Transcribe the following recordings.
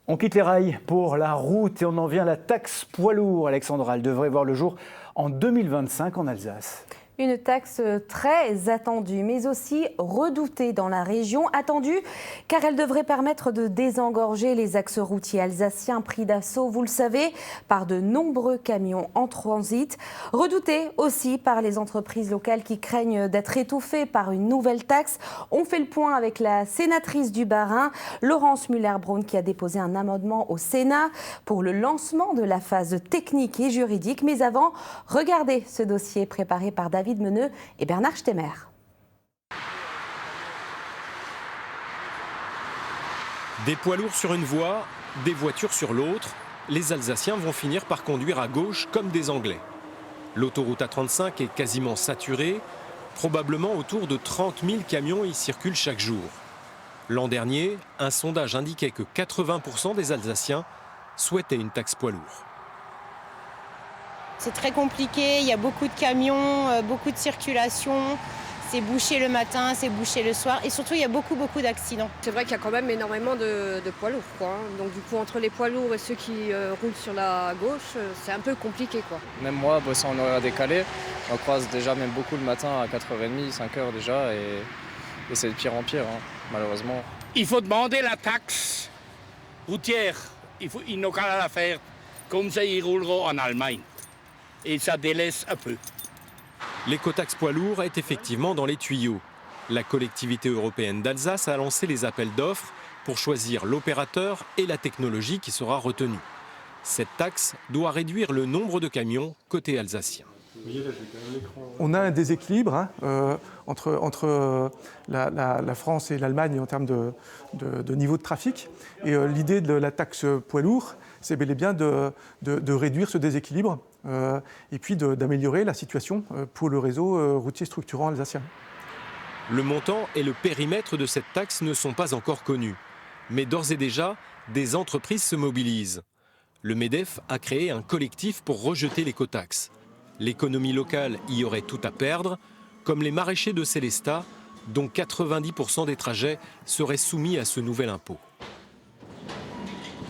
On quitte les rails pour la route et on en vient à la taxe poids lourd. Alexandra, elle devrait voir le jour en 2025 en Alsace. Une taxe très attendue, mais aussi redoutée dans la région. Attendue car elle devrait permettre de désengorger les axes routiers alsaciens pris d'assaut, vous le savez, par de nombreux camions en transit. Redoutée aussi par les entreprises locales qui craignent d'être étouffées par une nouvelle taxe. On fait le point avec la sénatrice du Bas-Rhin, Laurence Müller-Braun, qui a déposé un amendement au Sénat pour le lancement de la phase technique et juridique. Mais avant, regardez ce dossier préparé par David Meneux et Bernard Stemmer. Des poids lourds sur une voie, des voitures sur l'autre, les Alsaciens vont finir par conduire à gauche comme des Anglais. L'autoroute A35 est quasiment saturée, probablement autour de 30 000 camions y circulent chaque jour. L'an dernier, un sondage indiquait que 80% des Alsaciens souhaitaient une taxe poids lourd. C'est très compliqué, il y a beaucoup de camions, beaucoup de circulation. C'est bouché le matin, c'est bouché le soir et surtout il y a beaucoup d'accidents. C'est vrai qu'il y a quand même énormément de poids lourds, quoi. Donc du coup entre les poids lourds et ceux qui roulent sur la gauche, c'est un peu compliqué, quoi. Même moi, bossant en horaire décalé, on croise déjà même beaucoup le matin à 4h30, 5h déjà et c'est de pire en pire, hein, malheureusement. Il faut demander la taxe routière, ils n'ont qu'à la faire, comme ça ils rouleront en Allemagne. Et ça délaisse un peu. L'écotaxe poids lourd est effectivement dans les tuyaux. La collectivité européenne d'Alsace a lancé les appels d'offres pour choisir l'opérateur et la technologie qui sera retenue. Cette taxe doit réduire le nombre de camions côté alsacien. On a un déséquilibre entre la France et l'Allemagne en termes de niveau de trafic. Et l'idée de la taxe poids lourd, c'est bel et bien de réduire ce déséquilibre et puis d'améliorer la situation pour le réseau routier structurant alsacien. Le montant et le périmètre de cette taxe ne sont pas encore connus. Mais d'ores et déjà, des entreprises se mobilisent. Le MEDEF a créé un collectif pour rejeter l'écotaxe. L'économie locale y aurait tout à perdre, comme les maraîchers de Sélestat, dont 90% des trajets seraient soumis à ce nouvel impôt.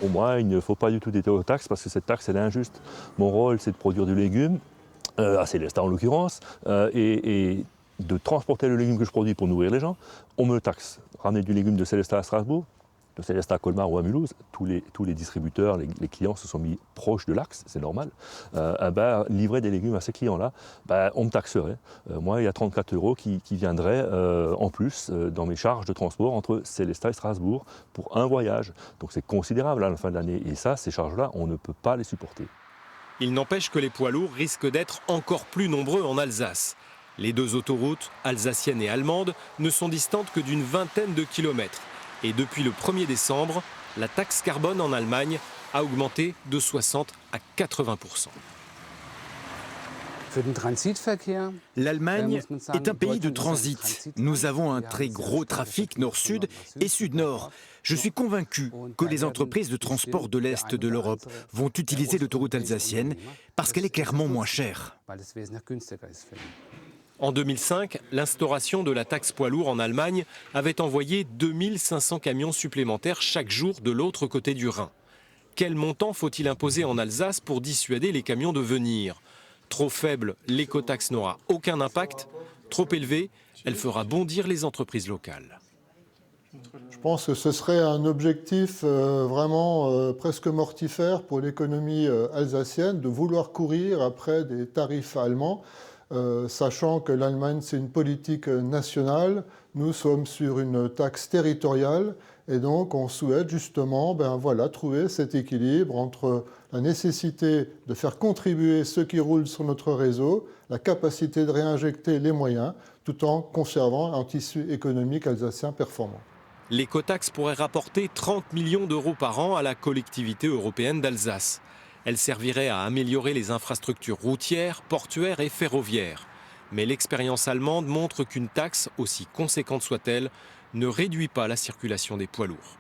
Pour moi, il ne faut pas du tout d'écotaxe parce que cette taxe elle est injuste. Mon rôle, c'est de produire du légume, à Sélestat en l'occurrence, et de transporter le légume que je produis pour nourrir les gens. On me le taxe. Ramener du légume de Sélestat à Strasbourg, de Sélestat à Colmar ou à Mulhouse, tous les distributeurs, les clients se sont mis proches de l'axe, c'est normal. Livrer des légumes à ces clients-là, on me taxerait. Moi, il y a 34 € qui viendraient en plus dans mes charges de transport entre Sélestat et Strasbourg pour un voyage. Donc c'est considérable à la fin de l'année. Et ça, ces charges-là, on ne peut pas les supporter. Il n'empêche que les poids lourds risquent d'être encore plus nombreux en Alsace. Les deux autoroutes, alsacienne et allemande, ne sont distantes que d'une vingtaine de kilomètres. Et depuis le 1er décembre, la taxe carbone en Allemagne a augmenté de 60 à 80%. L'Allemagne est un pays de transit. Nous avons un très gros trafic nord-sud et sud-nord. Je suis convaincu que les entreprises de transport de l'Est de l'Europe vont utiliser l'autoroute alsacienne parce qu'elle est clairement moins chère. En 2005, l'instauration de la taxe poids lourd en Allemagne avait envoyé 2500 camions supplémentaires chaque jour de l'autre côté du Rhin. Quel montant faut-il imposer en Alsace pour dissuader les camions de venir ? Trop faible, l'écotaxe n'aura aucun impact. Trop élevée, elle fera bondir les entreprises locales. Je pense que ce serait un objectif vraiment presque mortifère pour l'économie alsacienne de vouloir courir après des tarifs allemands. Sachant que l'Allemagne, c'est une politique nationale, nous sommes sur une taxe territoriale et donc on souhaite justement trouver cet équilibre entre la nécessité de faire contribuer ceux qui roulent sur notre réseau, la capacité de réinjecter les moyens, tout en conservant un tissu économique alsacien performant. L'écotaxe pourrait rapporter 30 millions d'euros par an à la collectivité européenne d'Alsace. Elle servirait à améliorer les infrastructures routières, portuaires et ferroviaires. Mais l'expérience allemande montre qu'une taxe, aussi conséquente soit-elle, ne réduit pas la circulation des poids lourds.